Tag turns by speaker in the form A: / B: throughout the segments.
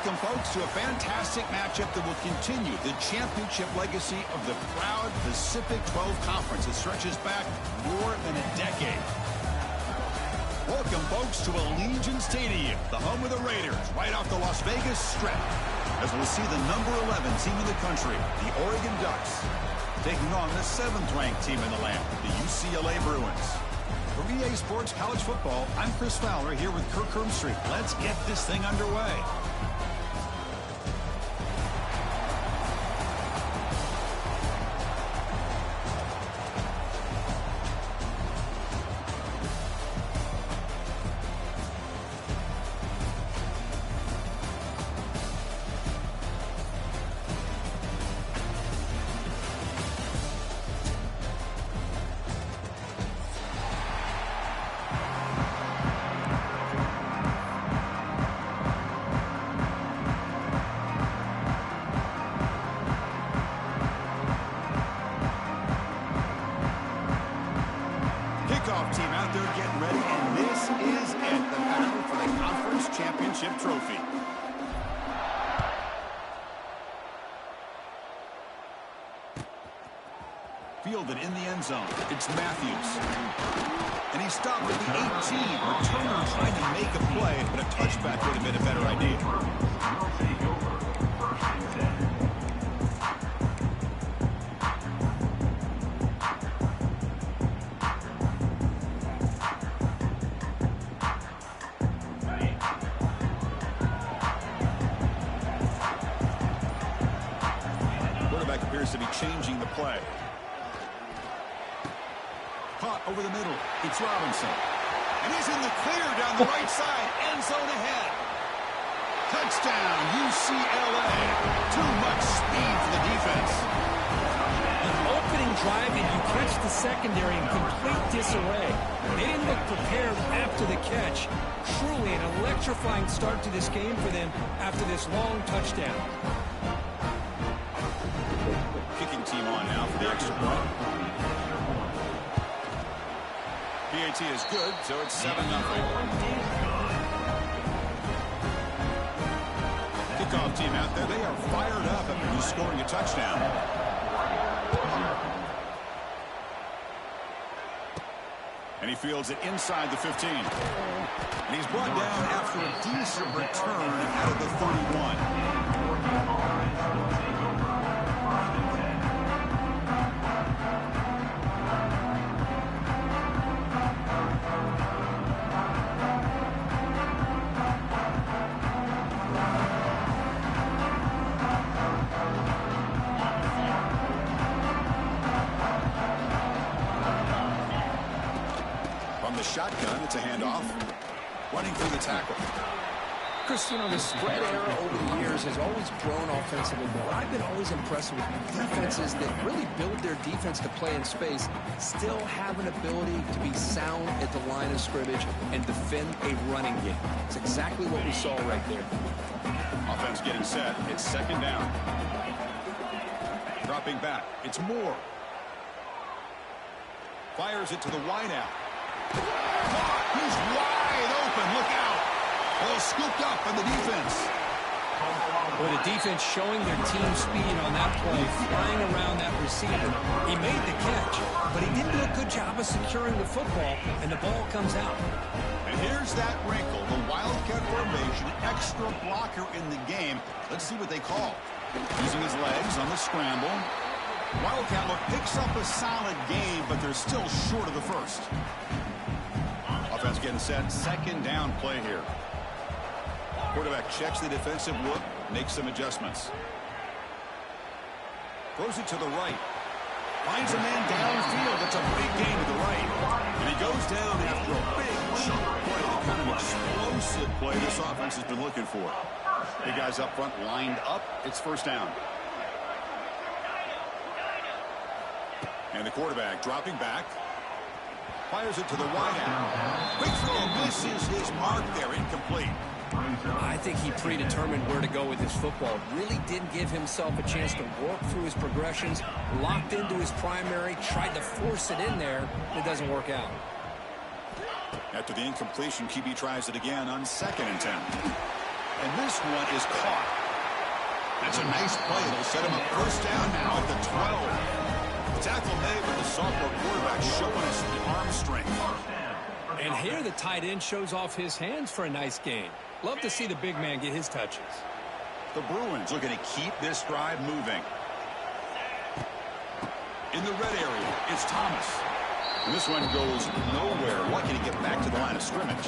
A: Welcome, folks, to a fantastic matchup that will continue the championship legacy of the proud Pacific 12 Conference that stretches back more than a decade. Welcome, folks, to Allegiant Stadium, the home of the Raiders, right off the Las Vegas Strip, as we'll see the number 11 team in the country, the Oregon Ducks, taking on the 7th-ranked team in the land, the UCLA Bruins. For EA Sports College Football, I'm Chris Fowler here with Kirk Hermstreet. Let's get this thing underway. Kickoff team out there getting ready, and this is it, the battle for the conference championship trophy. Fielded in the end zone. It's Matthews. And he stopped at the 18. Returner trying to make a play, but a touchback would have been a better idea. Appears to be changing the play. Caught over the middle. It's Robinson. And he's in the clear down the right side. End zone ahead. Touchdown, UCLA. Too much speed for the defense.
B: The opening drive, and you catch the secondary in complete disarray. They didn't look prepared after the catch. Truly an electrifying start to this game for them after this long touchdown.
A: Kicking team on now for the extra point. PAT is good, so it's 7-0. Kickoff team out there, they are fired up after scoring a touchdown. And he fields it inside the 15. And he's brought down after a decent return out of the 31. Shotgun, it's a handoff. Running through the tackle.
C: Chris, you know, the spread era over the years has always grown offensively, but I've been always impressed with defenses that really build their defense to play in space, still have an ability to be sound at the line of scrimmage and defend a running game. It's exactly what we saw right there.
A: Offense getting set. It's 2nd down. Dropping back. It's Moore. Fires it to the wideout. He's wide open. Look out. Ball scooped up by the defense.
B: Well, the defense showing their team speed on that play, flying around that receiver. He made the catch, but he didn't do a good job of securing the football, and the ball comes out.
A: And here's that wrinkle, the Wildcat formation, extra blocker in the game. Let's see what they call. Using his legs on the scramble. Wildcat look picks up a solid game, but they're still short of the first. Offense getting set. 2nd down play here. Quarterback checks the defensive look, makes some adjustments. Throws it to the right. Finds a man downfield. That's a big gain to the right. And he goes down after a big chunk play. The kind of explosive play this offense has been looking for. Big guys up front lined up. It's 1st down. And the quarterback dropping back. Fires it to the wideout. Quick throw misses his mark there. Incomplete.
C: I think he predetermined where to go with his football. Really didn't give himself a chance to work through his progressions. Locked into his primary. Tried to force it in there. It doesn't work out.
A: After the incompletion, QB tries it again on 2nd and 10. And this one is caught. That's a nice play. It'll set him up first down now at the 12. Tackle made, but the sophomore quarterback showing us the arm strength.
B: And here the tight end shows off his hands for a nice gain. Love to see the big man get his touches.
A: The Bruins looking to keep this drive moving. In the red area, it's Thomas. And this one goes nowhere. Lucky to get back to the line of scrimmage.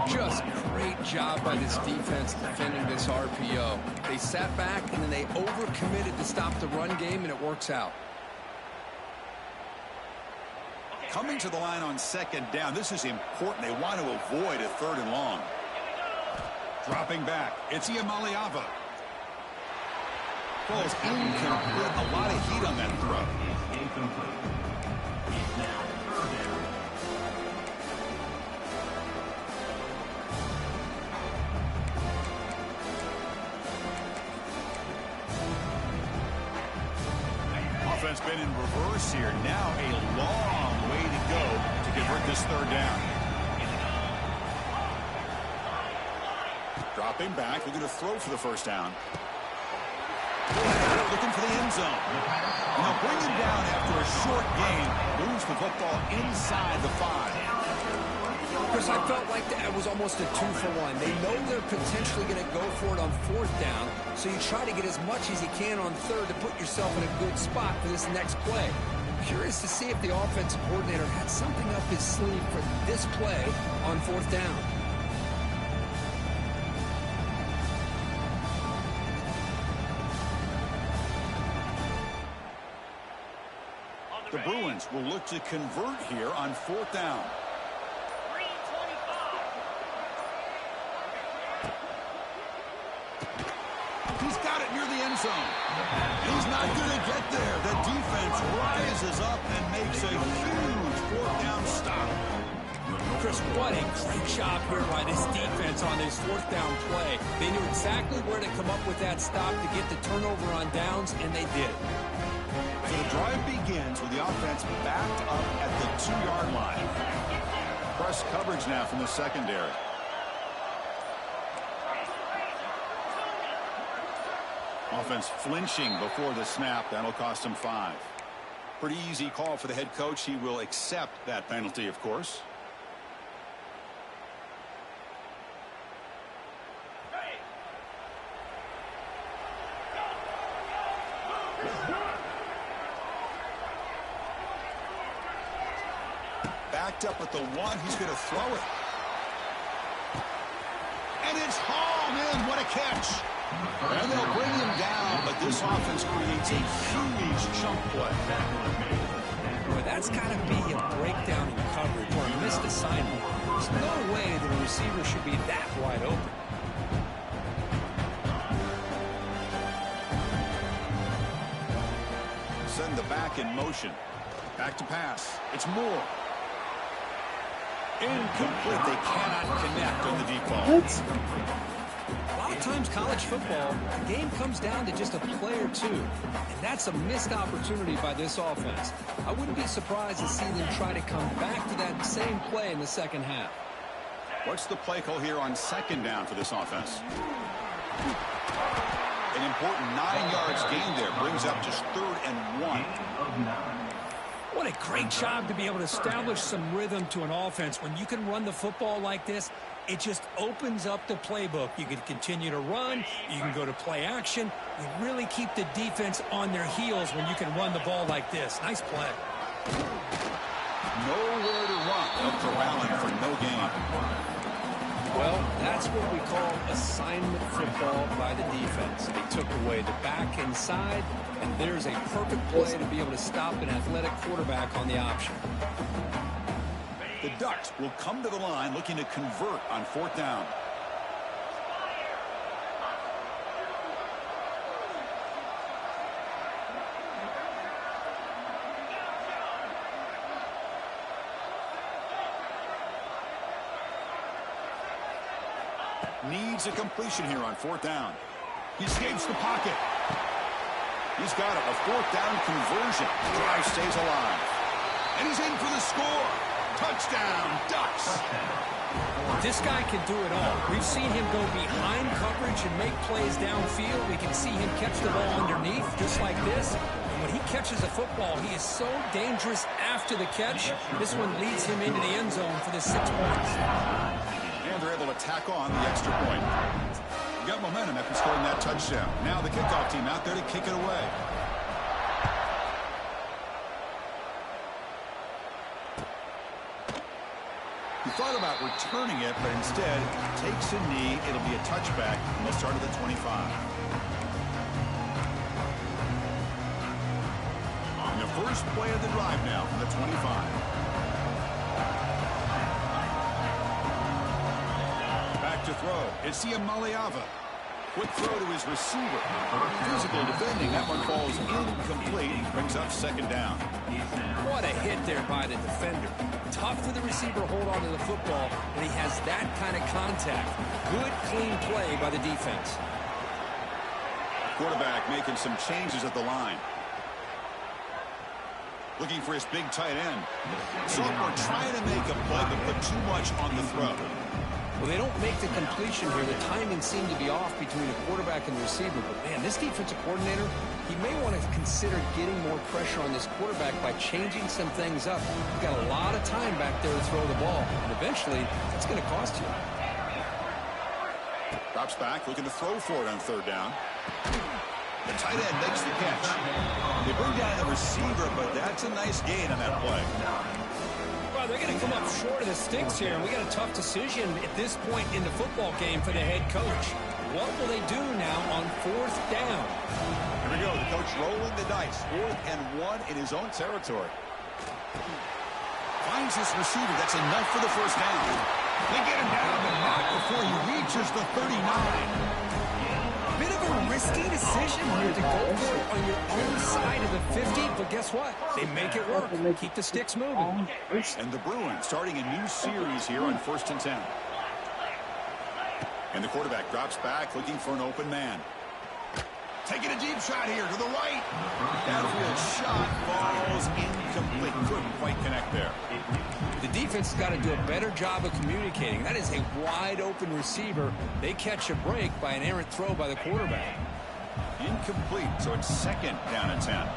C: Just great job by this defense defending this RPO. They sat back and then they overcommitted to stop the run game, and it works out.
A: Coming to the line on second down. This is important. They want to avoid a 3rd and long. Dropping back. It's Iamaleava. Falls incomplete. A lot of heat on that throw. Offense been in reverse here. Now a long way to go to convert this 3rd down. Dropping back, looking to throw for the first down. Looking for the end zone. Now bring him down after a short gain. Moves the football inside the 5.
C: Chris, I felt like that was almost a 2-for-1. They know they're potentially going to go for it on 4th down, so you try to get as much as you can on 3rd to put yourself in a good spot for this next play. Curious to see if the offensive coordinator had something up his sleeve for this play on 4th down.
A: The Bruins will look to convert here on 4th down. He's got it near the end zone. He's not going to get there. The defense rises up and makes a huge 4th down stop.
B: Chris, what a great job here by this defense on this 4th down play. They knew exactly where to come up with that stop to get the turnover on downs, and they did.
A: So the drive begins with the offense backed up at the 2-yard line. Press coverage now from the secondary. Offense flinching before the snap. That'll cost him 5. Pretty easy call for the head coach. He will accept that penalty, of course. Backed up at the 1. He's going to throw it. And it's hauled in. What a catch. And they'll bring him down, but this offense creates a huge chunk play.
B: Boy, that's got to be a breakdown in coverage or a missed assignment. There's no way that a receiver should be that wide open.
A: Send the back in motion. Back to pass. It's Moore. Incomplete. They cannot connect on the deep ball.
B: A lot of times college football, the game comes down to just a play or two. And that's a missed opportunity by this offense. I wouldn't be surprised to see them try to come back to that same play in the second half.
A: What's the play call here on 2nd down for this offense? An important 9 yards gain there. Brings up just 3rd and 1.
B: What a great job to be able to establish some rhythm to an offense. When you can run the football like this, it just opens up the playbook. You can continue to run. You can go to play action. You really keep the defense on their heels when you can run the ball like this. Nice play.
A: Nowhere to run. Up to Allen for no gain.
C: Well, that's what we call assignment football by the defense. They took away the back inside, and there's a perfect play to be able to stop an athletic quarterback on the option.
A: The Ducks will come to the line looking to convert on 4th down. Needs a completion here on 4th down. He escapes the pocket. He's got it. A 4th down conversion. The drive stays alive. And he's in for the score. Touchdown, Ducks.
B: This guy can do it all. We've seen him go behind coverage and make plays downfield. We can see him catch the ball underneath, just like this. And when he catches a football, he is so dangerous after the catch. This one leads him into the end zone for the 6 points.
A: And they're able to tack on the extra point. We got momentum after scoring that touchdown. Now the kickoff team out there to kick it away. He thought about returning it, but instead takes a knee. It'll be a touchback, and they'll start at the 25. And the first play of the drive now from the 25. Back to throw. It's Maliava. Quick throw to his receiver. Physical defending. That one falls incomplete. Brings up second down.
B: What a hit there by the defender. Tough for the receiver to hold on to the football, and he has that kind of contact. Good, clean play by the defense.
A: Quarterback making some changes at the line. Looking for his big tight end. Sophomore trying to make a play, but put too much on the throw.
B: Well, they don't make the completion here. The timing seemed to be off between the quarterback and the receiver. But, man, this defensive coordinator, he may want to consider getting more pressure on this quarterback by changing some things up. He's got a lot of time back there to throw the ball. And eventually, it's going to cost you.
A: Drops back, looking to throw for it on third down. The tight end makes the catch. They bring down the receiver, but that's a nice gain on that play.
B: Well, they're going to come up short of the sticks here, and we got a tough decision at this point in the football game for the head coach. What will they do now on fourth down?
A: Here we go. The coach rolling the dice. 4th and 1 in his own territory. Finds his receiver. That's enough for the first down. They get him down, but not before he reaches the 39.
B: Bit of a risky decision here to go for it on your own side of the 50, but guess what? They make it work. Keep the sticks moving.
A: And the Bruins starting a new series here on 1st and 10. And the quarterback drops back looking for an open man. Taking a deep shot here to the right. Downfield shot falls incomplete. Couldn't quite connect there.
B: The defense has got to do a better job of communicating. That is a wide open receiver. They catch a break by an errant throw by the quarterback.
A: Incomplete, so it's 2nd down and 10.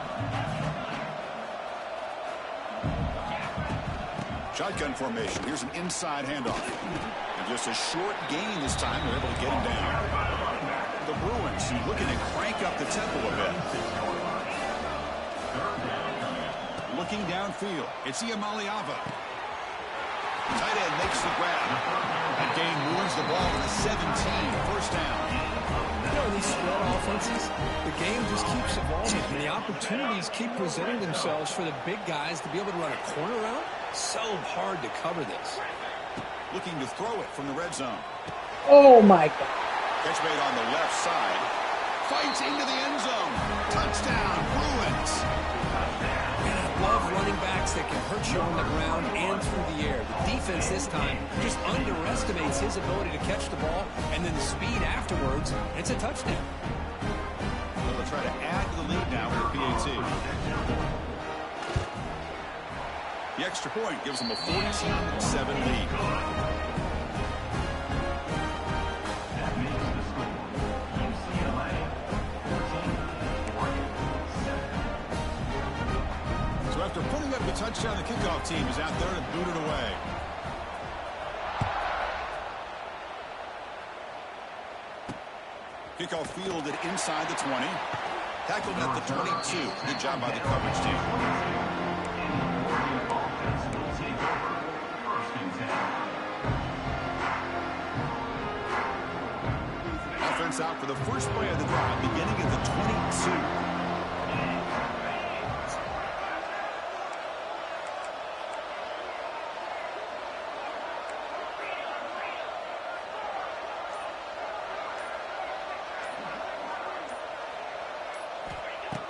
A: Shotgun formation. Here's an inside handoff. And just a short gain this time. They're able to get him down. The Bruins looking to crank up the tempo a bit. Looking downfield. It's Maliava. Tight end makes the grab. That gain moves the ball to the 17. First down.
B: You know, in these spread offenses, the game just keeps evolving, and the opportunities keep presenting themselves for the big guys to be able to run a corner route. So hard to cover this.
A: Looking to throw it from the red zone.
D: Oh, my God.
A: Catch made on the left side. Fights into the end zone. Touchdown, Bruins.
B: I love running backs that can hurt you on the ground and through the air. The defense this time just underestimates his ability to catch the ball, and then the speed afterwards. It's a touchdown.
A: They'll try to add to the lead now with the PAT. The extra point gives them a 14-7 lead. After putting up the touchdown, the kickoff team is out there to boot it away. Kickoff fielded inside the 20. Tackled at the 22. Good job by the coverage team. Offense out for the first play of the drive, beginning at the 22.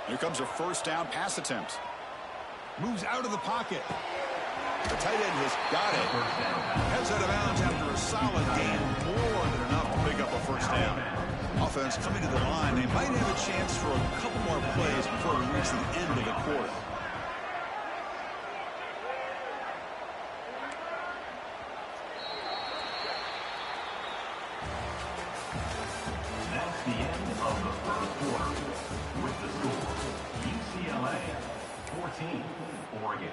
A: Here comes a first down pass attempt. Moves out of the pocket. The tight end has got it. Heads out of bounds after a solid gain. More than enough to pick up a first down. Offense coming to the line. They might have a chance for a couple more plays before we reach the end of the quarter.
E: the end of the first quarter. With the score, UCLA 14, Oregon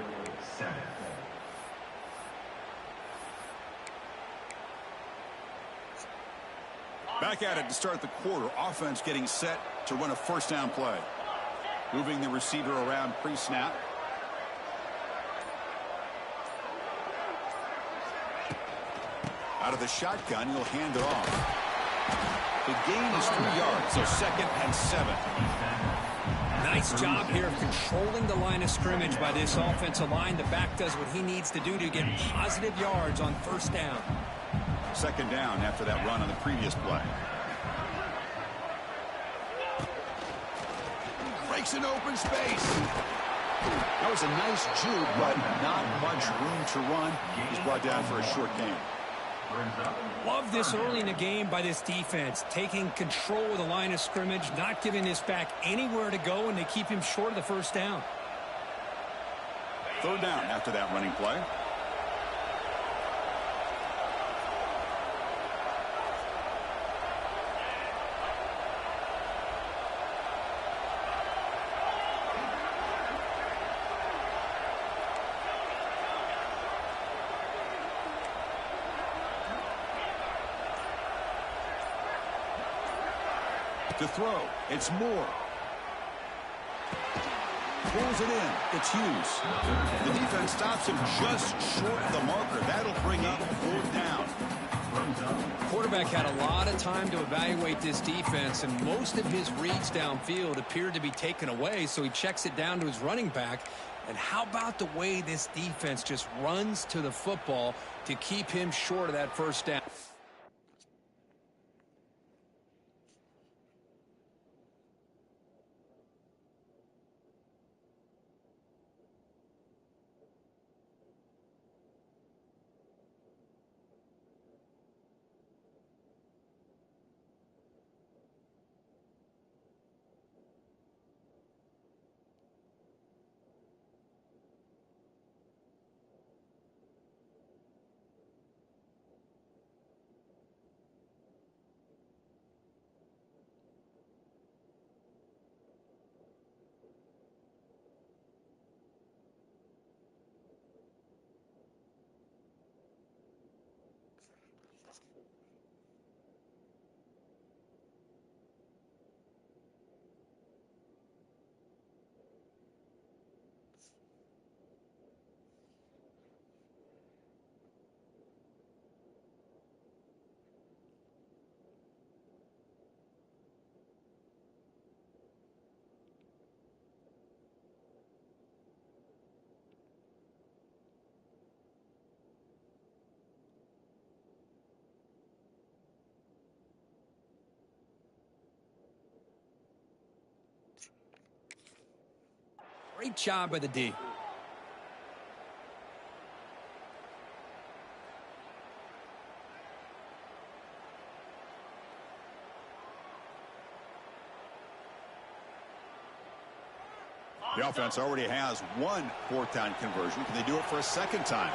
E: 7.
A: Back at it to start the quarter. Offense getting set to run a first down play. Moving the receiver around pre-snap. Out of the shotgun, he'll hand it off. The gain is 3 yards, so 2nd and 7.
B: Nice job here of controlling the line of scrimmage by this offensive line. The back does what he needs to do to get positive yards on first down.
A: 2nd down after that run on the previous play. Breaks an open space. That was a nice juke, but not much room to run. He's brought down for a short gain.
B: Love this early in the game by this defense, taking control of the line of scrimmage, not giving this back anywhere to go, and they keep him short of the first down.
A: 3rd down after that running play. To throw, it's Moore. Pulls it in, it's Hughes. The defense stops him just short of the marker. That'll bring up 4th down.
C: Quarterback had a lot of time to evaluate this defense, and most of his reads downfield appeared to be taken away, so he checks it down to his running back. And how about the way this defense just runs to the football to keep him short of that first down? Great job by the D.
A: The offense already has 1 4th down conversion. Can they do it for a 2nd time?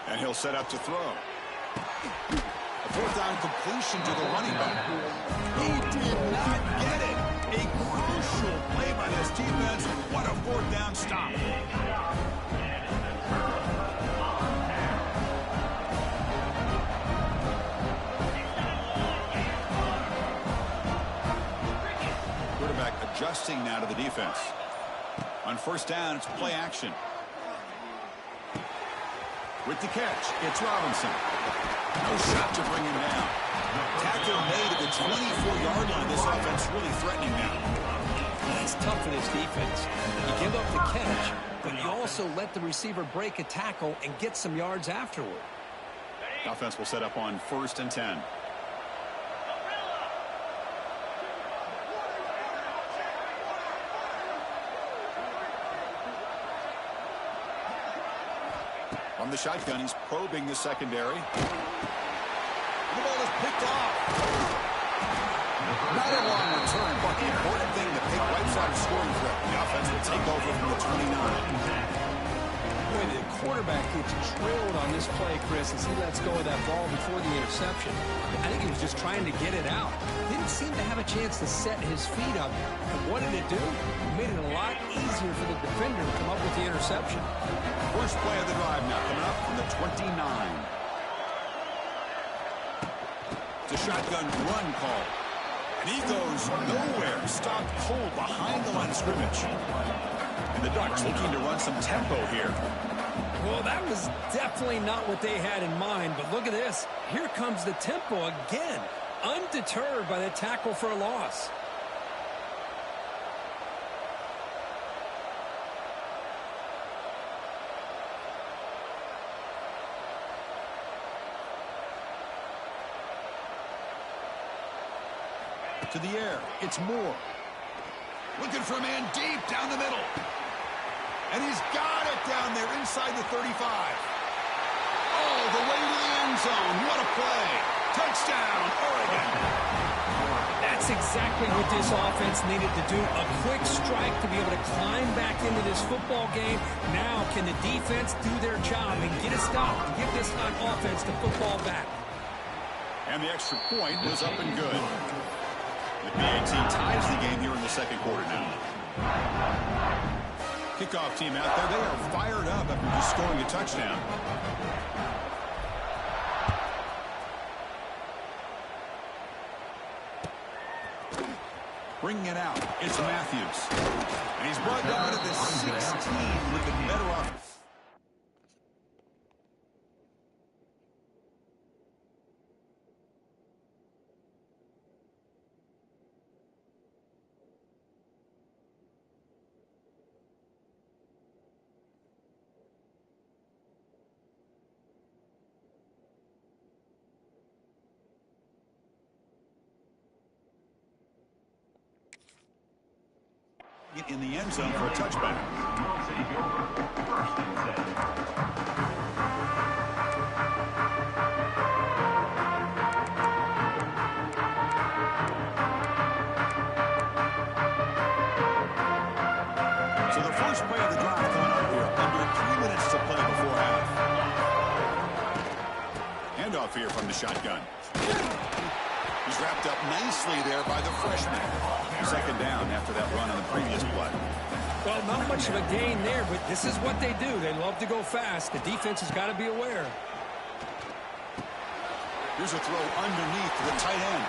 A: And he'll set up to throw. A 4th down completion to the running back. He did not get it. A crucial play by this defense. What a 4th down stop. Quarterback adjusting now to the defense. On 1st down, it's play action. With the catch, it's Robinson. No shot to bring him down. Tackle made at the 24-yard line. This offense really threatening now.
C: That's tough for this defense. You give up the catch, but you also let the receiver break a tackle and get some yards afterward.
A: The offense will set up on 1st and 10. On the shotgun, he's probing the secondary. The ball is picked off. Not a long return, but the important thing, the pick wipes out a scoring threat. The offense will take over from the 29.
B: Boy, the quarterback gets trailed on this play, Chris, as he lets go of that ball before the interception. I think he was just trying to get it out. Didn't seem to have a chance to set his feet up. And what did it do? It made it a lot easier for the defender to come up with the interception.
A: First play of the drive now coming up from the 29. It's a shotgun run call. And he goes nowhere. Stopped cold behind the line of scrimmage. And the Ducks looking to run some tempo here.
B: Well, that was definitely not what they had in mind, but look at this. Here comes the tempo again, undeterred by the tackle for a loss.
A: To the air, it's Moore. Looking for a man deep down the middle. And he's got it down there inside the 35. Oh, the way to the end zone. What a play. Touchdown, Oregon.
B: That's exactly what this offense needed to do. A quick strike to be able to climb back into this football game. Now can the defense do their job and get a stop to give this hot offense the football back.
A: And the extra point was up and good. The PAT ties the game here in the second quarter now. Kickoff team out there. They are fired up after just scoring a touchdown. Bringing it out. It's Matthews. And he's brought down to the 16 with the better off. In the end zone for a touchback.
E: First and 10.
A: So the first play of the drive coming up here. Under 3 minutes to play before half. Handoff here from the shotgun. He's wrapped up nicely there by the freshman. Second down after that run on the previous play.
B: Well, not much of a gain there, but this is what they do. They love to go fast. The defense has got to be aware.
A: Here's a throw underneath to the tight end.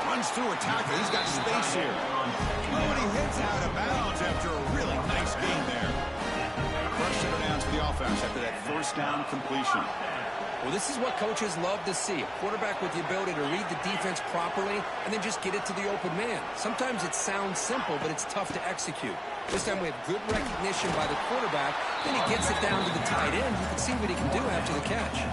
A: Runs through a tackle. He's got space here. Oh, and he hits out of bounds after a really nice gain there. First set of downs for the offense after that first down completion.
C: Well, this is what coaches love to see. A quarterback with the ability to read the defense properly and then just get it to the open man. Sometimes it sounds simple, but it's tough to execute. This time we have good recognition by the quarterback. Then he gets it down to the tight end. You can see what he can do after the catch.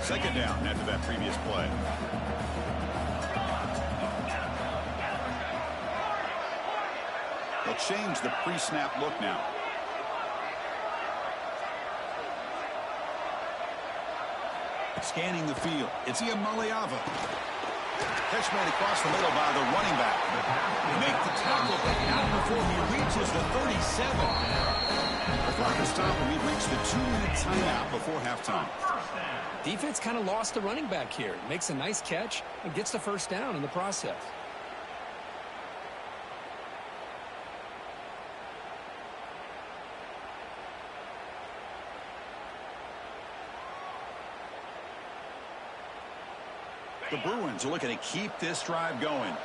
A: Second down after that previous play. They'll change the pre-snap look now. Scanning the field. It's Iamaleava. Catch made across the middle by the running back. They make the tackle, but not before he reaches the 37. The clock is stopped, and we've reached the 2-minute timeout before halftime.
B: Defense kind of lost the running back here. Makes a nice catch and gets the first down in the process.
A: The Bruins are looking to keep this drive going.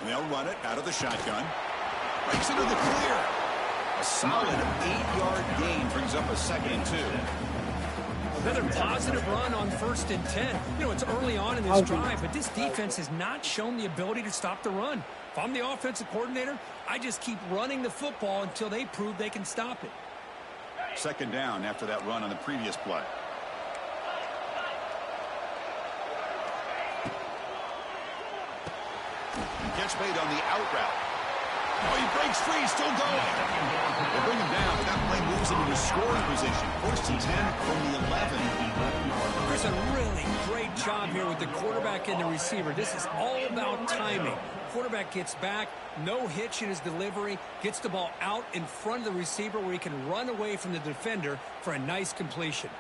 A: And they'll run it out of the shotgun. Breaks into the clear. A solid 8-yard gain brings up a 2nd and 2.
B: Another positive run on 1st and 10. You know, it's early on in this drive, but this defense has not shown the ability to stop the run. If I'm the offensive coordinator, I just keep running the football until they prove they can stop it.
A: Second down after that run on the previous play. Catch made on the out route. Oh, he breaks free, still going. They bring him down, but that play moves him into scoring position. 1st and 10 from the 11.
B: Chris, a really great job here with the quarterback and the receiver. This is all about timing. Quarterback gets back, no hitch in his delivery, gets the ball out in front of the receiver where he can run away from the defender for a nice completion.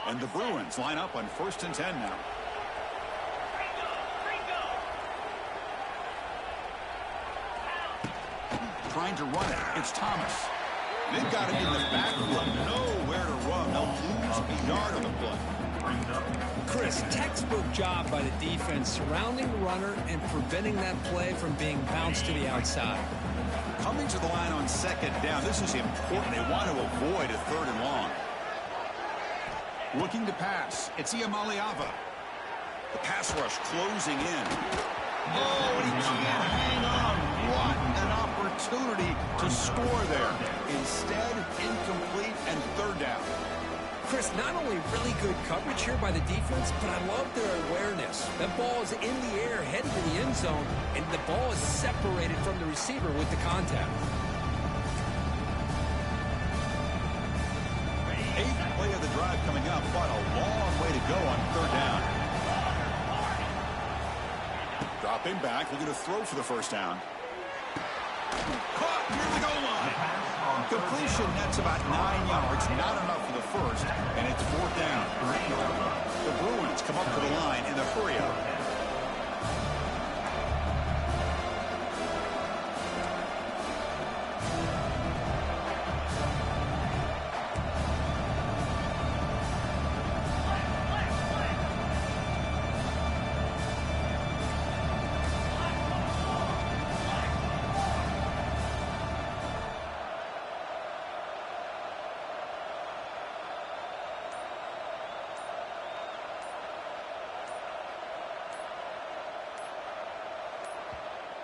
A: And the Bruins line up on 1st and 10 now. Trying to run it. It's Thomas. They've got him in the backfield. Nowhere to run. They'll lose a yard on the play.
B: Chris, textbook job by the defense surrounding the runner and preventing that play from being bounced to the outside.
A: Coming to the line on 2nd down. This is important. They want to avoid a 3rd and long. Looking to pass. It's Iamaleava. The pass rush closing in. Oh, he can't hang on. What an opportunity to score there. Instead, incomplete and 3rd down.
B: Chris, not only really good coverage here by the defense, but I love their awareness. That ball is in the air, headed to the end zone, and the ball is separated from the receiver with the contact.
A: 8th play of the drive coming up, but a long way to go on 3rd down. Dropping back, looking to throw for the 1st down. Caught near the goal line. Completion nets about 9 yards, not enough for the 1st, and it's 4th down. The Bruins come up to the line in the hurry-up.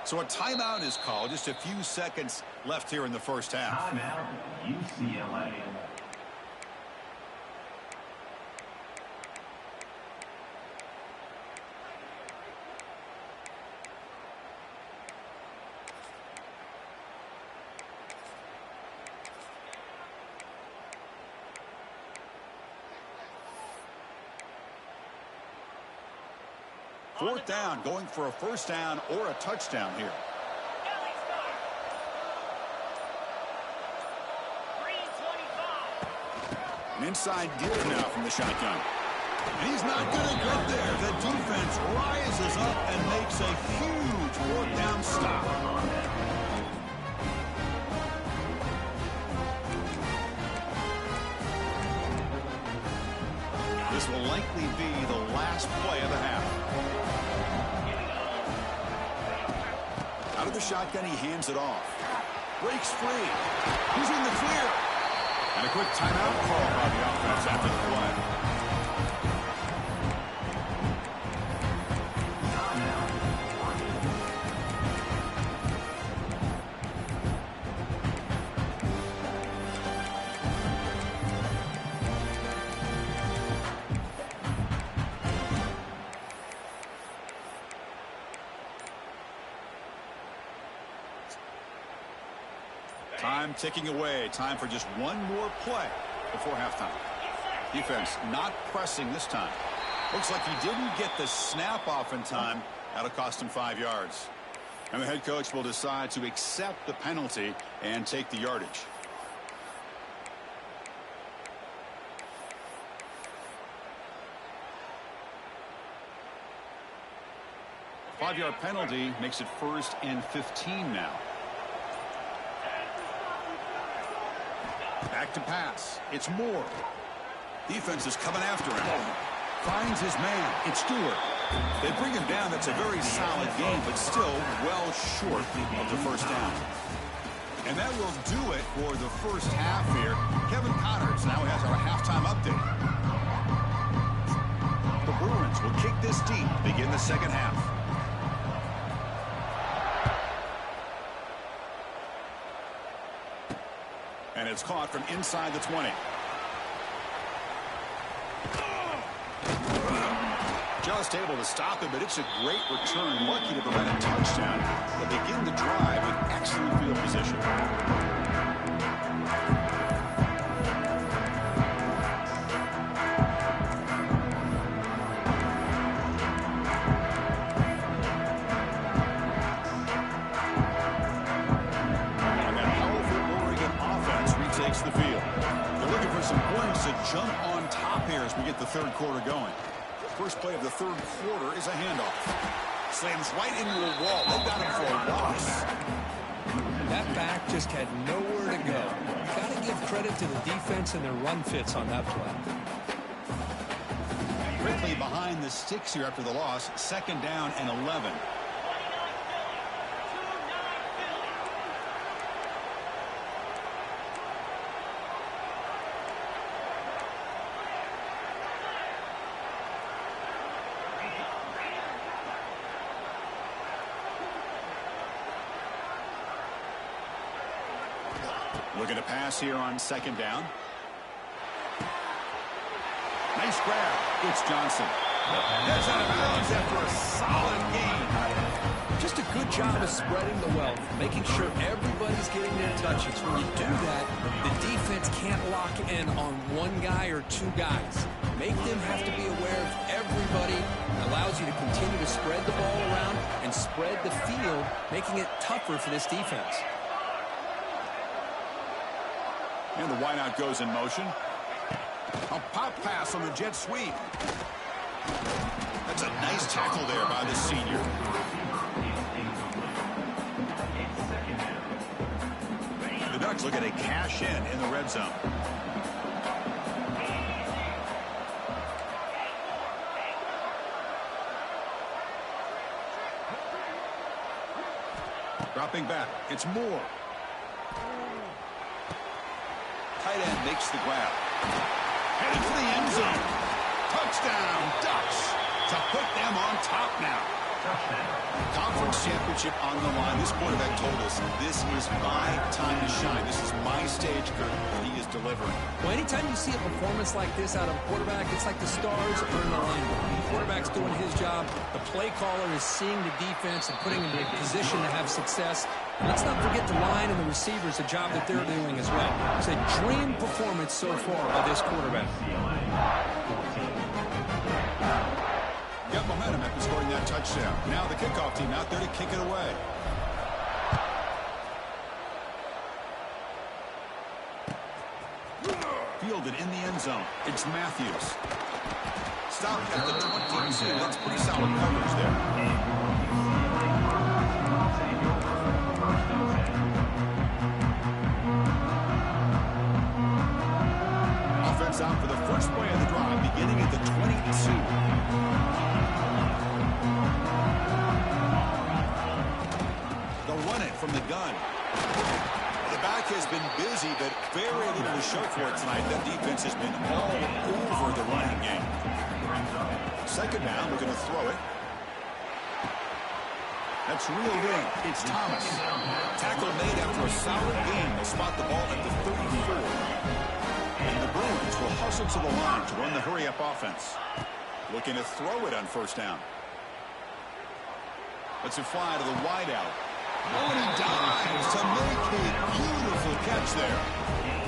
A: So a timeout is called. Just a few seconds left here in the 1st half.
E: Timeout, UCLA.
A: Fourth down, going for a 1st down or a touchdown here. An inside deal now from the shotgun. And he's not going to get there. The defense rises up and makes a huge 4th down stop. This will likely be the last play of the half. Out of the shotgun, he hands it off. Breaks free. He's in the clear. And a quick timeout call by the offense after the play. Time ticking away. Time for just one more play before halftime. Defense not pressing this time. Looks like he didn't get the snap off in time. That'll cost him 5 yards. And the head coach will decide to accept the penalty and take the yardage. Five-yard penalty makes it 1st and 15 now. Back to pass. It's Moore. Defense is coming after him. Finds his man. It's Stewart. They bring him down. That's a very solid game, but still well short of the 1st down. And that will do it for the 1st half here. Kevin Connors now has our halftime update. The Bruins will kick this deep to begin the 2nd half. And it's caught from inside the 20. Just Just able to stop it, but it's a great return. Lucky to prevent a touchdown. They begin the drive with excellent field position. And that powerful Oregon offense retakes the field. They're looking for some points to jump on top here as we get the third quarter going. First play of the third quarter is a handoff. Slams right into a wall. They got him for a loss.
B: That back just had nowhere to go. Got to give credit to the defense and their run fits on that play.
A: Quickly behind the sticks here after the loss. 2nd down and 11. Looking to pass here on 2nd down. Nice grab. It's Johnson. Gets out of bounds after a solid gain.
B: Just a good job of spreading the wealth, making sure everybody's getting their touches. When you do that, the defense can't lock in on one guy or two guys. Make them have to be aware of everybody. It allows you to continue to spread the ball around and spread the field, making it tougher for this defense.
A: And the wideout goes in motion. A pop pass on the jet sweep. That's a nice tackle there by the senior. The Ducks look at a cash in the red zone. Dropping back. It's Moore. Tight end makes the grab. Headed for the end zone. Touchdown, Ducks, to put them on top now. Conference championship on the line. This quarterback told us this is my time to shine. This is my stage, Kurt, and he is delivering.
B: Well, anytime you see a performance like this out of a quarterback, it's like the stars are in alignment. The quarterback's doing his job. The play caller is seeing the defense and putting them in a position to have success. And let's not forget the line and the receivers, the job that they're doing as well. It's a dream performance so far by this quarterback.
A: Got momentum after scoring that touchdown. Now the kickoff team out there to kick it away. Fielded in the end zone. It's Matthews. Stopped at the 22. That's pretty solid coverage there. Offense out for the first play of the drive, beginning at the 22. From the gun. The back has been busy, but very little to show for it tonight. That defense has been all over the running game. 2nd down, we're going to throw it. That's reeled in. It's Thomas. Tackle made after a solid gain. They'll spot the ball at the 34. And the Bruins will hustle to the line to run the hurry-up offense. Looking to throw it on 1st down. Let's it fly to the wideout. Oh, and he dives to make a beautiful catch there.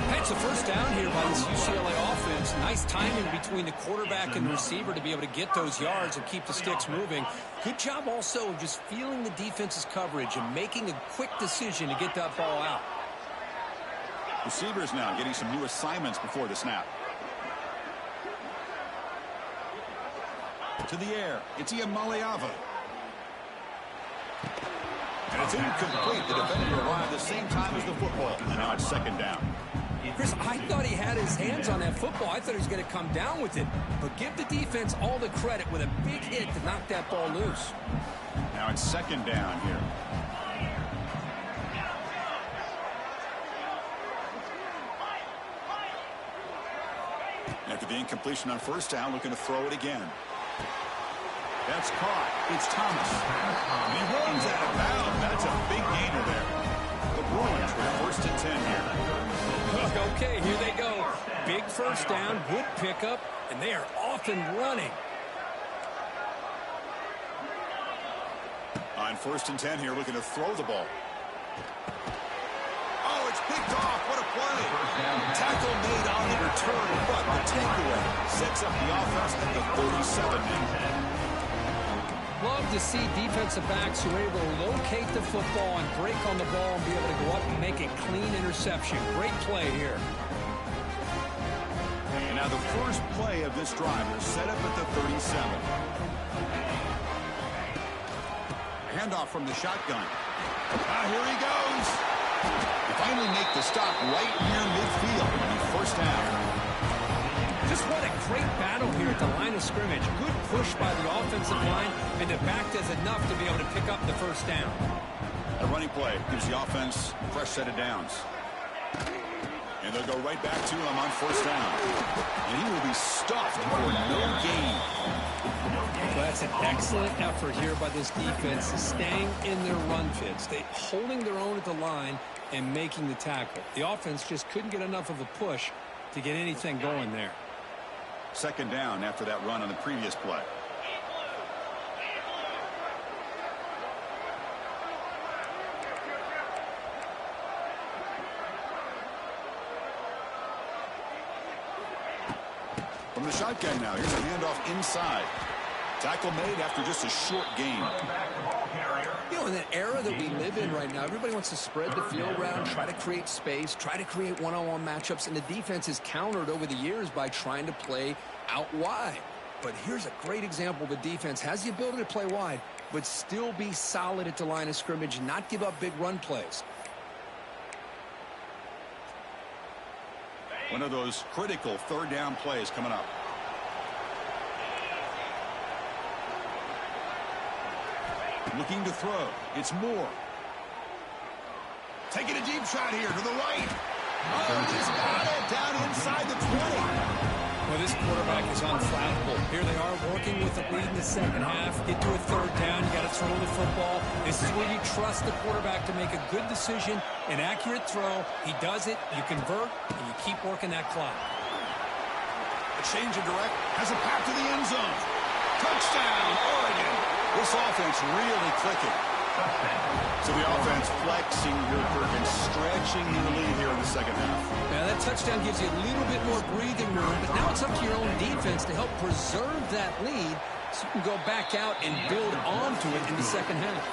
B: That's a 1st down here by this UCLA offense. Nice timing between the quarterback and the receiver to be able to get those yards and keep the sticks moving. Good job also of just feeling the defense's coverage and making a quick decision to get that ball out.
A: Receivers now getting some new assignments before the snap. To the air. It's Iamaleava. And it's incomplete. The defender arrived the same time as the football. And now it's 2nd down.
B: Chris, I thought he had his hands on that football. I thought he was going to come down with it. But give the defense all the credit with a big hit to knock that ball loose.
A: Now it's 2nd down here. After the incompletion on 1st down, looking to throw it again. That's caught. It's Thomas. And he runs out of bounds. That's a big gainer there. The Bruins were 1st and 10 here.
B: Okay, here they go. Big 1st down, good pickup, and they are off and running.
A: On 1st and 10 here, looking to throw the ball. Oh, it's picked off. What a play. Tackle made on the return, but the takeaway sets up the offense at the 37 now.
B: Love to see defensive backs who are able to locate the football and break on the ball and be able to go up and make a clean interception. Great play here.
A: And now the first play of this drive is set up at the 37. Handoff from the shotgun. Here he goes. They finally make the stop right near midfield on the first down.
B: Just what a great battle here at the line of scrimmage. Good push by the offensive line, and the back does enough to be able to pick up the first down.
A: A running play gives the offense a fresh set of downs. And they'll go right back to him on 1st down. And he will be stuffed for no gain.
B: Well, that's an excellent effort here by this defense, staying in their run fits. They holding their own at the line and making the tackle. The offense just couldn't get enough of a push to get anything going there.
A: 2nd down after that run on the previous play. From the shotgun now, here's a handoff inside. Tackle made after just a short gain.
C: You know, in that era that we live in right now, everybody wants to spread the field around, try to create space, try to create one-on-one matchups, and the defense is countered over the years by trying to play out wide. But here's a great example. The defense has the ability to play wide, but still be solid at the line of scrimmage, not give up big run plays.
A: One of those critical 3rd down plays coming up. Looking to throw. It's Moore. Taking a deep shot here to the right. Oh, he's got it down inside the 20.
B: Well, this quarterback is unflappable. Here they are working with the lead in the 2nd half. Get to a 3rd down. You got to throw the football. This is where you trust the quarterback to make a good decision, an accurate throw. He does it. You convert, and you keep working that clock.
A: A change of direct has a path to the end zone. Touchdown, Oregon. This offense really clicking. So the offense flexing here, Perkins, stretching their lead here in the 2nd half.
B: Now that touchdown gives you a little bit more breathing room, but now it's up to your own defense to help preserve that lead so you can go back out and build onto it in the 2nd half.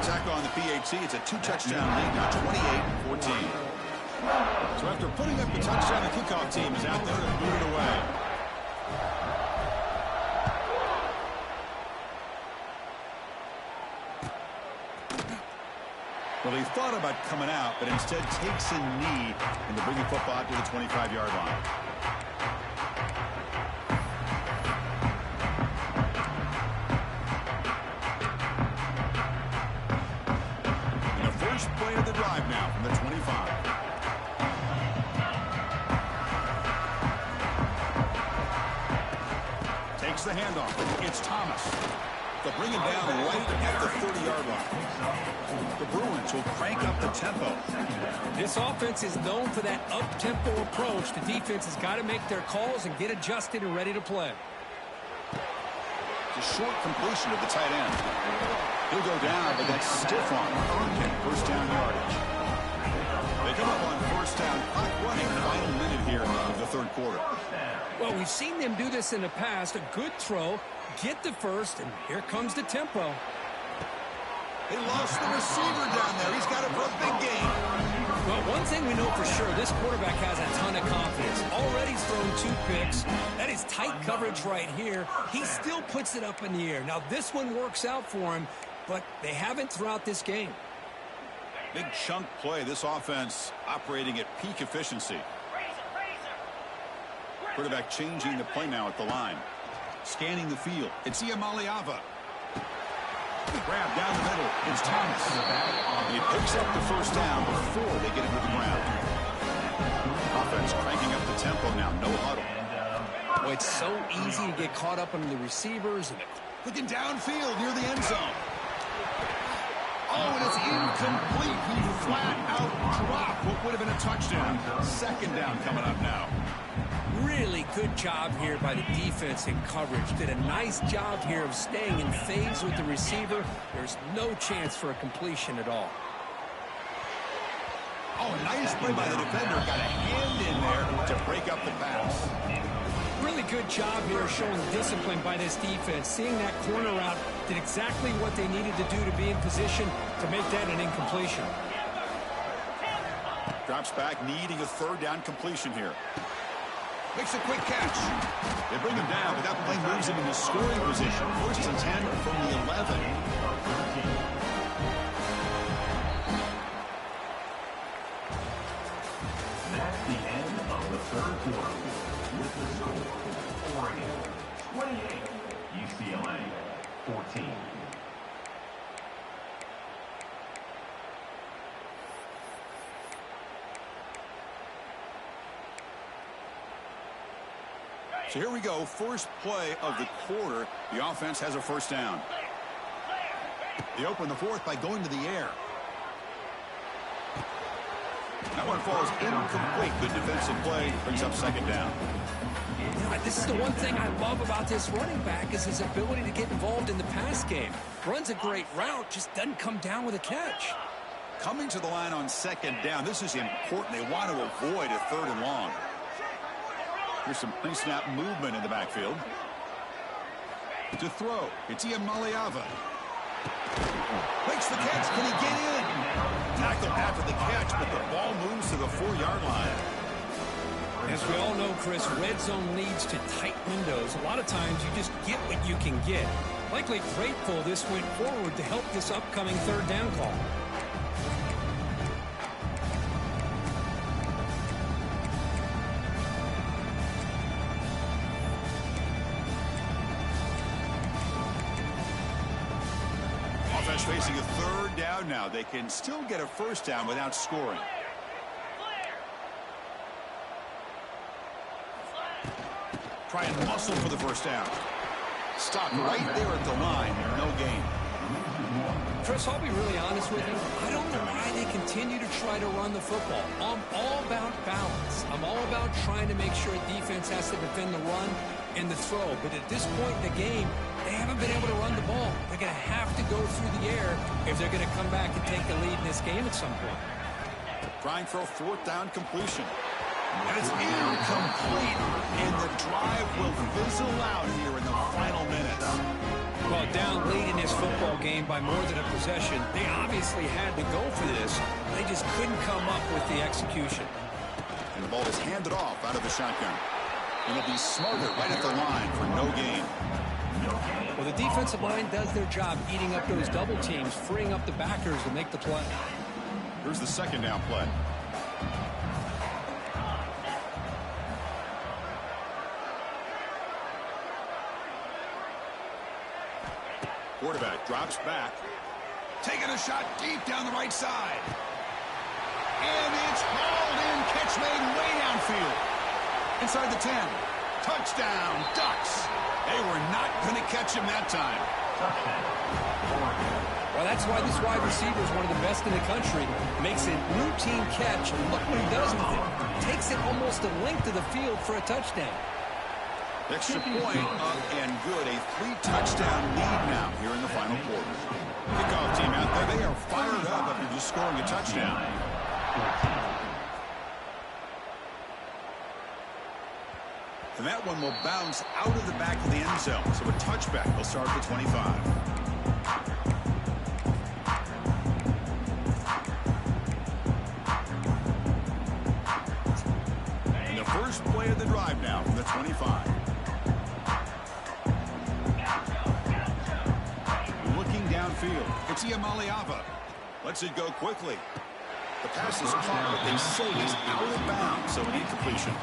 A: Attack on the PAT. It's a 2-touchdown lead, now 28-14. So after putting up the touchdown, the kickoff team is out there to boot it away. Well, he thought about coming out, but instead takes a knee and to bring the football out to the 25-yard line. And the first play of the drive now from the 25. Takes the handoff. It's Thomas. They'll bring him down right at the 30-yard line. The Bruins will crank up the tempo.
B: This offense is known for that up-tempo approach. The defense has got to make their calls and get adjusted and ready to play.
A: The short completion of the tight end. He'll go down, but that's stiff on him. 1st down yardage. They come up on 1st down, clock running, final minute here of the 3rd quarter.
B: Well, we've seen them do this in the past. A good throw, get the first, and here comes the tempo.
A: They lost the receiver down there. He's got it for a big game.
B: Well, one thing we know for sure, this quarterback has a ton of confidence. Already thrown 2 picks. That is tight coverage right here. He still puts it up in the air. Now, this one works out for him, but they haven't throughout this game.
A: Big chunk play. This offense operating at peak efficiency. Quarterback changing the play now at the line. Scanning the field. It's Iamaleava. Grab down the middle. It's Thomas. And he picks up the 1st down before they get it to the ground. Offense cranking up the tempo now. No huddle.
C: Well, it's so easy to get caught up on the receivers. And
A: looking downfield near the end zone. Oh, and it's incomplete. He flat out dropped what would have been a touchdown. Second down coming up now.
B: Really good job here by the defense in coverage. Did a nice job here of staying in phase with the receiver. There's no chance for a completion at all.
A: Oh, nice play by the defender. Got a hand in there to break up the pass.
B: Really good job here showing discipline by this defense. Seeing that corner route, did exactly what they needed to do to be in position to make that an incompletion.
A: Drops back, needing a third down completion here. Makes a quick catch. They bring him down, but that play moves him into scoring position. First and 10 from the 11.
E: That's the end of the third quarter. With the score, Oregon 28, UCLA 14.
A: So here we go, first play of the quarter. The offense has a first down. They open the fourth by going to the air. That one falls incomplete. Good defensive play, brings up second down.
B: This is the one thing I love about this running back is his ability to get involved in the pass game. Runs a great route, just doesn't come down with a catch.
A: Coming to the line on second down, this is important. They want to avoid a third and long. Here's some pre-snap movement in the backfield. To throw, it's Maliava. Makes the catch. Can he get in? Tackle after the catch, but the ball moves to the 4-yard line.
B: As we all know, Chris, red zone leads to tight windows. A lot of times you just get what you can get. Likely grateful this went forward to help this upcoming third down call.
A: Offense facing a third down now. They can still get a first down without scoring. Try and muscle for the first down. Stop right there at the line. No gain.
B: Chris, I'll be really honest with you. I don't know why they continue to try to run the football. I'm all about balance. I'm all about trying to make sure defense has to defend the run and the throw. But at this point in the game, they haven't been able to run the ball. They're going to have to go through the air if they're going to come back and take the lead in this game at some point.
A: Trying for a fourth down completion. And it's incomplete. And the drive will fizzle out here in the final minutes.
B: Well, down late in this football game by more than a possession, they obviously had to go for this. They just couldn't come up with the execution.
A: And the ball is handed off out of the shotgun. And it'll be smarter right at the line for no gain.
B: Well, the defensive line does their job eating up those double teams, freeing up the backers to make the play.
A: Here's the second down play. Quarterback drops back. Taking a shot deep down the right side. And it's hauled in. Catch made way downfield. Inside the 10. Touchdown, Ducks. They were not going to catch him that time.
B: Well, that's why this wide receiver is one of the best in the country. Makes a routine catch, and look what he does with it. Takes it almost a length of the field for a touchdown.
A: Extra point up and good. A 3-touchdown lead now here in the final quarter. Kickoff team out there. They are fired up after just scoring a touchdown. And that one will bounce out of the back of the end zone. So a touchback will start at the 25. And the first play of the drive now from the 25. Looking downfield. It's Maliava. Lets it go quickly. The pass is caught, but they say he's out of bounds, so an incompletion.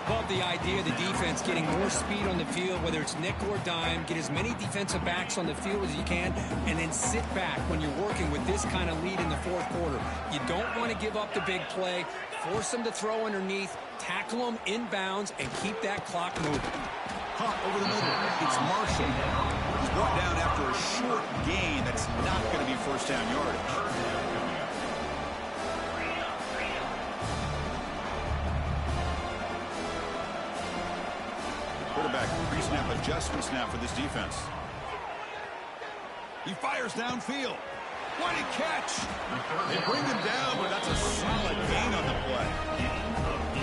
B: Love the idea of the defense getting more speed on the field, whether it's nickel or dime, get as many defensive backs on the field as you can, and then sit back when you're working with this kind of lead in the fourth quarter. You don't want to give up the big play, force them to throw underneath, tackle them inbounds, and keep that clock moving.
A: Caught over the middle. It's Marshall. He's brought down after a short gain. That's not going to be first down yardage. Quarterback pre-snap adjustments now for this defense. He fires downfield. What a catch! They bring him down, but that's a solid gain on the play.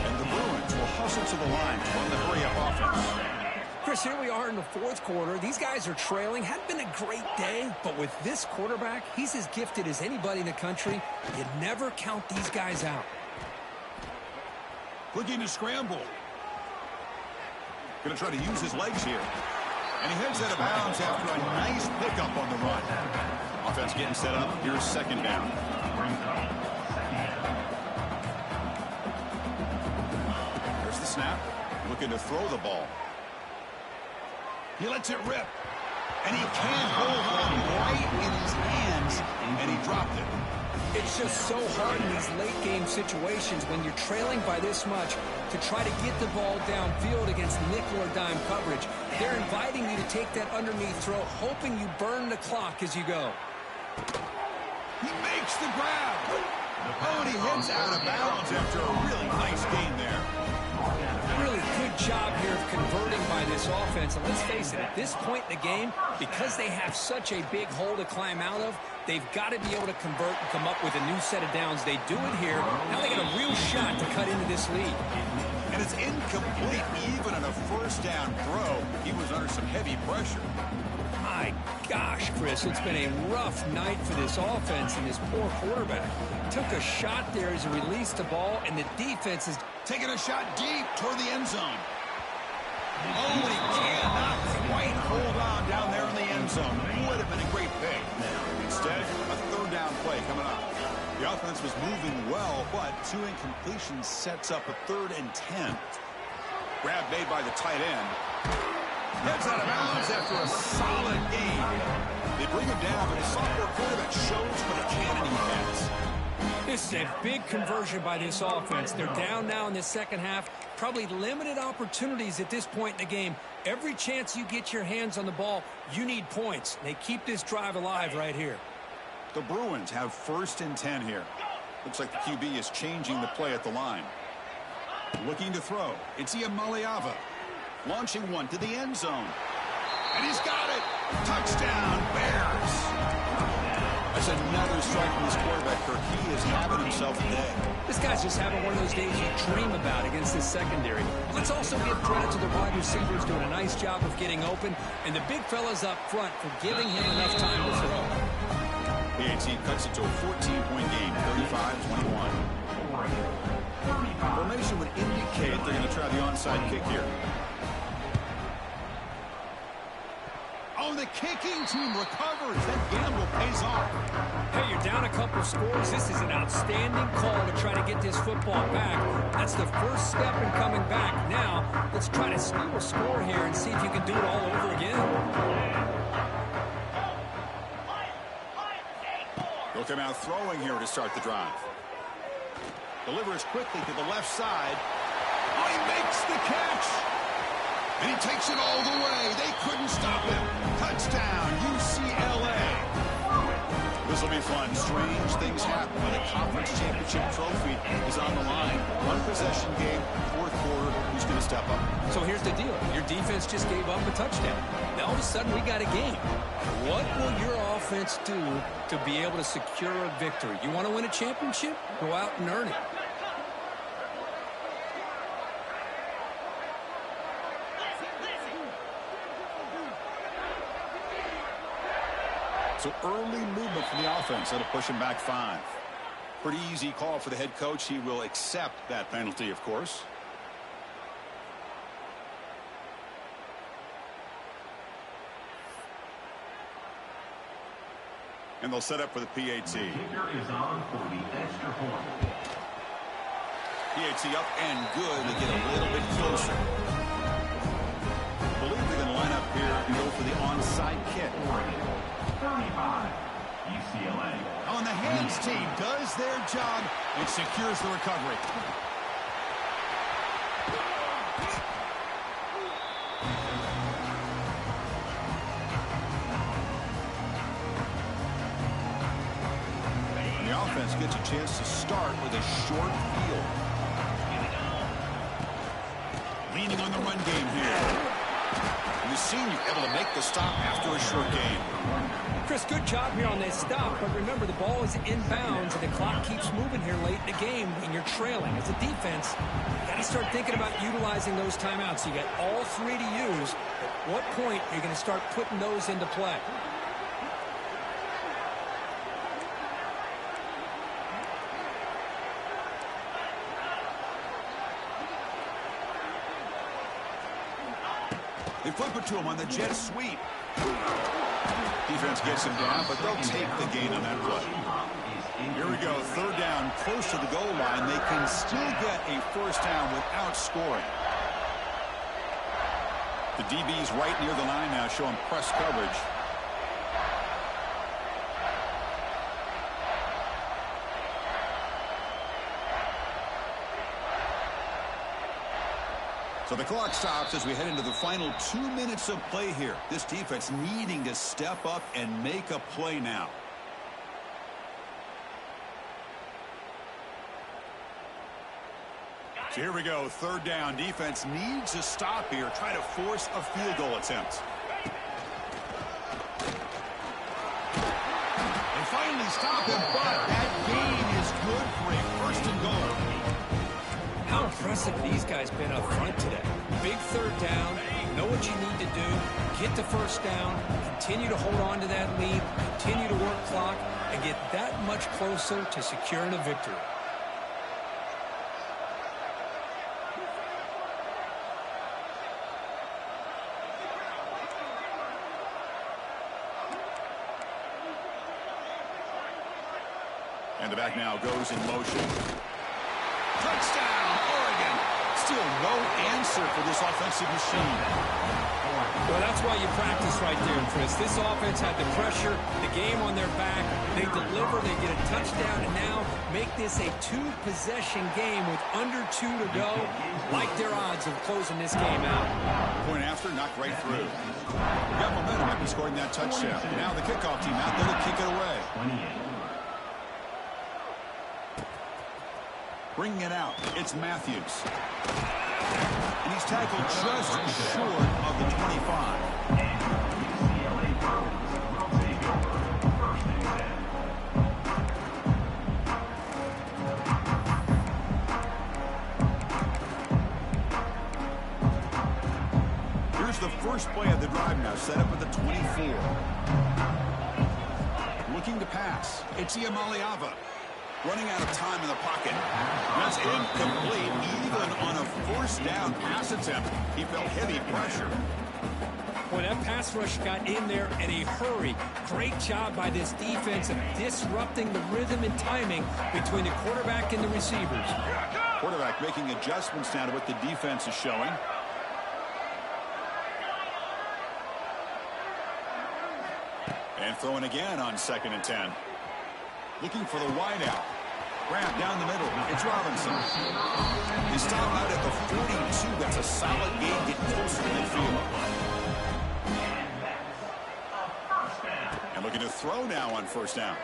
A: And the Bruins will hustle to the line to run the hurry-up offense.
B: Chris, here we are in the fourth quarter. These guys are trailing. Hadn't been a great day, but with this quarterback, he's as gifted as anybody in the country. You never count these guys out.
A: Looking to scramble. Going to try to use his legs here. And he heads out of bounds after a nice pickup on the run. Offense getting set up. Here's second down. There's the snap. Looking to throw the ball. He lets it rip. And he can't hold on right in his hands. And he dropped it.
B: It's just so hard in these late game situations when you're trailing by this much to try to get the ball downfield against nickel or dime coverage. They're inviting you to take that underneath throw, hoping you burn the clock as you go.
A: He makes the grab. Oh, and he heads out of bounds after a really nice gain there.
B: Really good job here of converting by this offense. And let's face it, at this point in the game, because they have such a big hole to climb out of, they've got to be able to convert and come up with a new set of downs. They do it here. Now they got a real shot to cut into this lead.
A: And it's incomplete even on a first down throw. He was under some heavy pressure.
B: My gosh, Chris, it's been a rough night for this offense and this poor quarterback. Took a shot there as he released the ball, and the defense is
A: taking a shot deep toward the end zone. Oh, he cannot quite hold on down there in the end zone. Would have been a great pick. Instead, a third down play coming up. The offense was moving well, but two incompletions sets up a 3rd and 10. Grab made by the tight end. Heads out of bounds after a solid game. They bring him down, but the sophomore quarterback shows what a cannon he has.
B: This is a big conversion by this offense. They're down now in the second half. Probably limited opportunities at this point in the game. Every chance you get your hands on the ball, you need points. They keep this drive alive right here.
A: The Bruins have 1st and 10 here. Looks like the QB is changing the play at the line. Looking to throw. It's Iamaleava. Launching one to the end zone. And he's got it. Touchdown, Bears. That's another strike from this quarterback, Kirk. He is having himself a day.
B: This guy's just having one of those days you dream about against this secondary. Let's also give credit to the wide receivers doing a nice job of getting open, and the big fellas up front for giving him enough time to throw.
A: PAT cuts it to a 14-point game, 35-21. Formation would indicate they're going to try the onside kick here. Oh, the kicking team recovers. That gamble pays off.
B: Hey, you're down a couple scores. This is an outstanding call to try to get this football back. That's the first step in coming back. Now, let's try to steal a score here and see if you can do it all over again.
A: They'll come out throwing here to start the drive. Delivers quickly to the left side. Oh, he makes the catch. And he takes it all the way. They couldn't stop him. Touchdown, UCLA. This will be fun. Strange things happen when a conference championship trophy is on the line. One possession game, fourth quarter. Who's going to step up?
B: So here's the deal. Your defense just gave up a touchdown. Now all of a sudden we got a game. What will your offense do to be able to secure a victory? You want to win a championship? Go out and earn it.
A: So early movement from the offense. That'll push him back 5. Pretty easy call for the head coach. He will accept that penalty, of course. And they'll set up for the PAT.
E: Kicker is on for the extra point.
A: PAT up and good. They get a little bit closer. I believe they're going to line up here and go for the onside kick.
E: 35, UCLA.
A: On the hands team does their job and secures the recovery. offense gets a chance to start with a short field. Leaning on the run game here. And the senior able to make the stop after a short game.
B: Chris, good job here on this stop, but remember the ball is inbounds and the clock keeps moving here late in the game when you're trailing. As a defense, you got to start thinking about utilizing those timeouts. You got all three to use. At what point are you going to start putting those into play?
A: They flip it to him on the jet sweep. Defense gets him down, but they'll take the gain on that play. Here we go, third down, close to the goal line. They can still get a first down without scoring. The DB's right near the line now, showing press coverage. So the clock stops as we head into the final 2 minutes of play here. This defense needing to step up and make a play now. So here we go, third down. Defense needs a stop here, try to force a field goal attempt. They finally stop him, but that gain is good for a first and goal.
B: How impressive these guys been up front today. Big third down, know what you need to do, get the first down, continue to hold on to that lead, continue to work clock, and get that much closer to securing a victory.
A: And the back now goes in motion. Touchdown, Oregon. Still no answer for this offensive machine.
B: Well, that's why you practice right there, Chris. This offense had the pressure, the game on their back. They deliver, they get a touchdown, and now make this a two-possession game with under 2 to go. Like their odds of closing this game out.
A: Point after, knocked right through. Got momentum after scoring that touchdown. Now the kickoff team out there to kick it away. Bringing it out, it's Matthews. And he's tackled just short of the 25. Here's the first play of the drive now, set up at the 24. Looking to pass, it's Iamaleava. Running out of time in the pocket. That's incomplete, even on a first down pass attempt. He felt heavy pressure.
B: When that pass rush got in there in a hurry, great job by this defense of disrupting the rhythm and timing between the quarterback and the receivers.
A: Quarterback making adjustments now to what the defense is showing. And throwing again on 2nd and 10. Looking for the wideout. Grab down the middle. It's Robinson. He stopped out at the 42. That's a solid gain, getting closer to midfield. And looking to throw now on first down.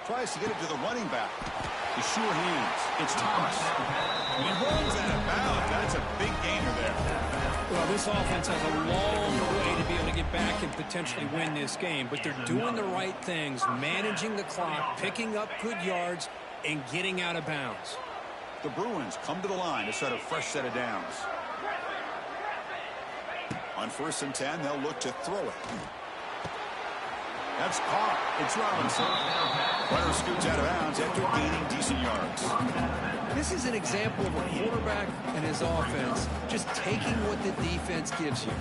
A: Tries to get it to the running back. The sure hands. It's Thomas. And he rolls out of bounds. That's a big gainer there.
B: Well, this offense has a long way to be able to get back and potentially win this game, but they're doing the right things, managing the clock, picking up good yards, and getting out of bounds.
A: The Bruins come to the line to set a fresh set of downs. On 1st and 10, they'll look to throw it. That's caught. It's Robinson. Runner scoots out of bounds after gaining decent yards.
C: This is an example of a quarterback and his offense just taking what the defense gives you.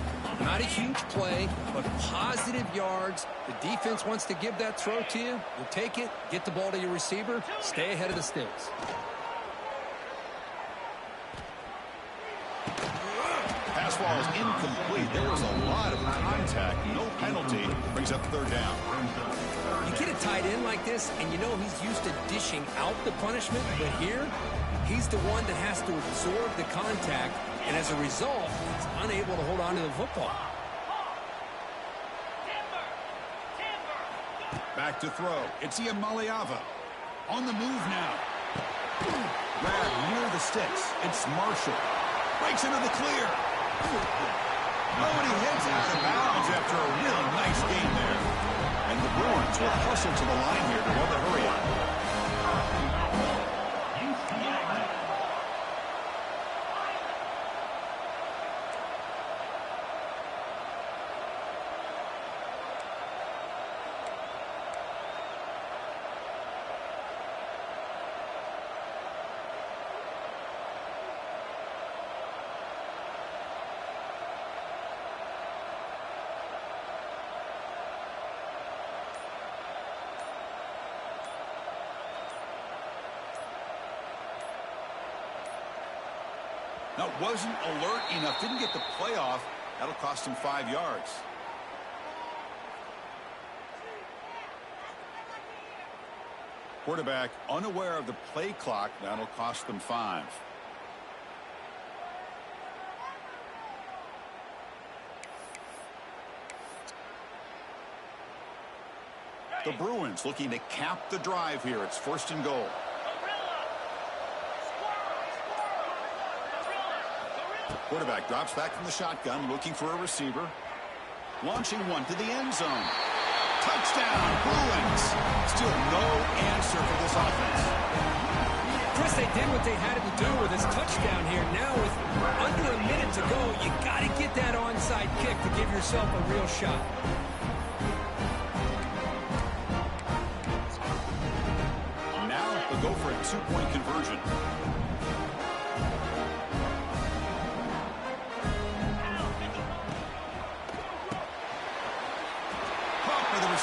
C: Not a huge play, but positive yards. The defense wants to give that throw to you. You take it, get the ball to your receiver, stay ahead of the sticks.
A: Pass ball is incomplete. There was a lot of contact. No penalty. Brings up 3rd down.
B: You get a tight end like this, and you know he's used to dishing out the punishment, but here, he's the one that has to absorb the contact, and as a result, he's unable to hold on to the football.
A: Back to throw. It's Iamaleava. On the move now. Grab near the sticks. It's Marshall. Breaks into the clear. Oh, and he heads out of bounds after a real nice game there. And the Bruins will hustle to the line here to run the hurry up. Now, wasn't alert enough. Didn't get the play off. That'll cost him 5 yards. Quarterback unaware of the play clock. That'll cost them 5. The Bruins looking to cap the drive here. It's 1st and goal. Quarterback drops back from the shotgun, looking for a receiver. Launching one to the end zone. Touchdown, Bruins. Still no answer for this offense.
B: Chris, they did what they had to do with this touchdown here. Now with under a minute to go, you got to get that onside kick to give yourself a real shot.
A: Now they'll go for a 2-point conversion.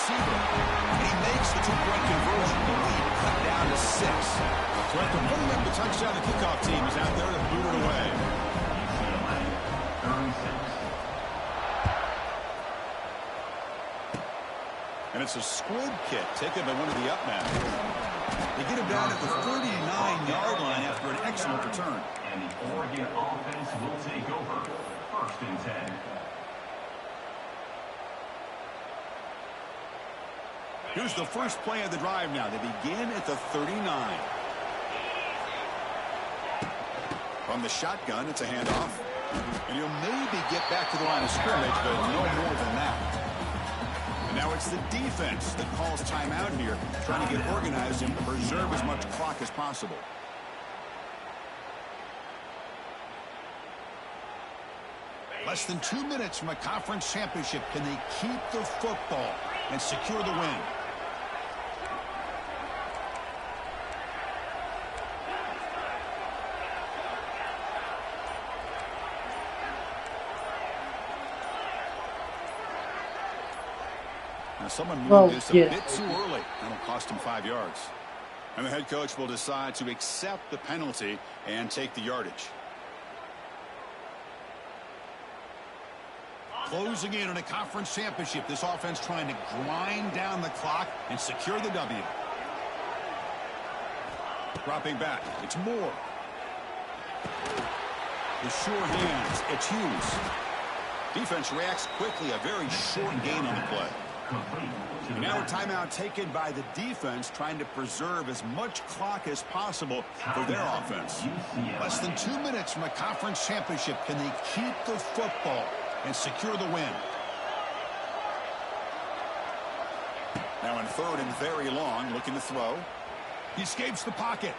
A: And he makes the 2-point conversion. The lead cut down to 6. So after putting up the touchdown, the kickoff team is out there to boot it away.
E: UCLA 36.
A: And it's a squib kick taken by one of the up men. They get him down at the 39-yard line after an excellent return.
E: And the Oregon offense will take over. 1st and 10.
A: Here's the first play of the drive now. They begin at the 39. From the shotgun, it's a handoff. And he'll maybe get back to the line of scrimmage, but no more than that. And now it's the defense that calls timeout here, trying to get organized and preserve as much clock as possible. Less than 2 minutes from a conference championship. Can they keep the football and secure the win? Now someone moved this a bit too early. That'll cost him 5 yards. And the head coach will decide to accept the penalty and take the yardage. Closing in on a conference championship. This offense trying to grind down the clock and secure the W. Dropping back. It's Moore. The sure hands. It's Hughes. Defense reacts quickly. A very short gain on the play. And now a timeout taken by the defense, trying to preserve as much clock as possible for their offense. Less than 2 minutes from a conference championship. Can they keep the football and secure the win? Now in 3rd and very long, looking to throw. He escapes the pocket.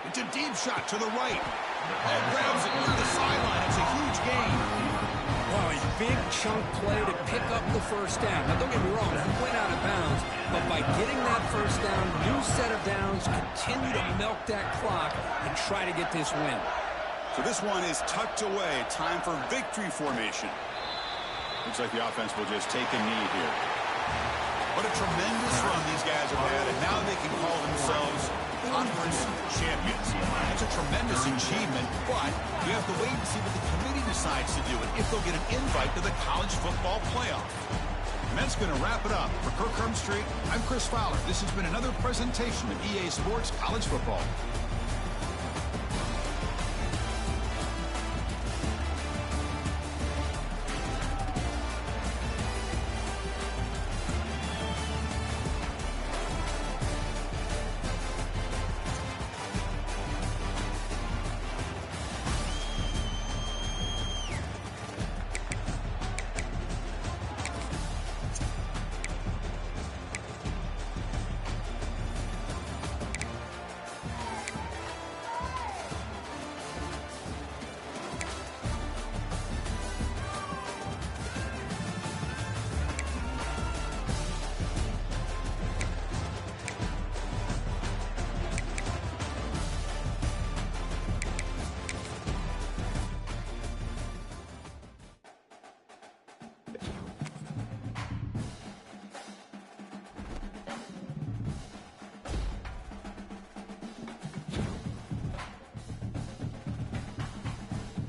A: It's a deep shot to the right. Oh, grabs it near the sideline. It's a huge gain.
B: Wow, a big chunk play to pick up the first down. Now, don't get me wrong, he went out of bounds, but by getting that first down, new set of downs, continue to milk that clock and try to get this win.
A: So this one is tucked away. Time for victory formation. Looks like the offense will just take a knee here. What a tremendous run these guys have had, and now they can call themselves conference champions. That's a tremendous achievement, but you have to wait and see what the committee decides to do and if they'll get an invite to the college football playoff. And that's going to wrap it up. For Kirk Street, I'm Chris Fowler. This has been another presentation of EA Sports College Football.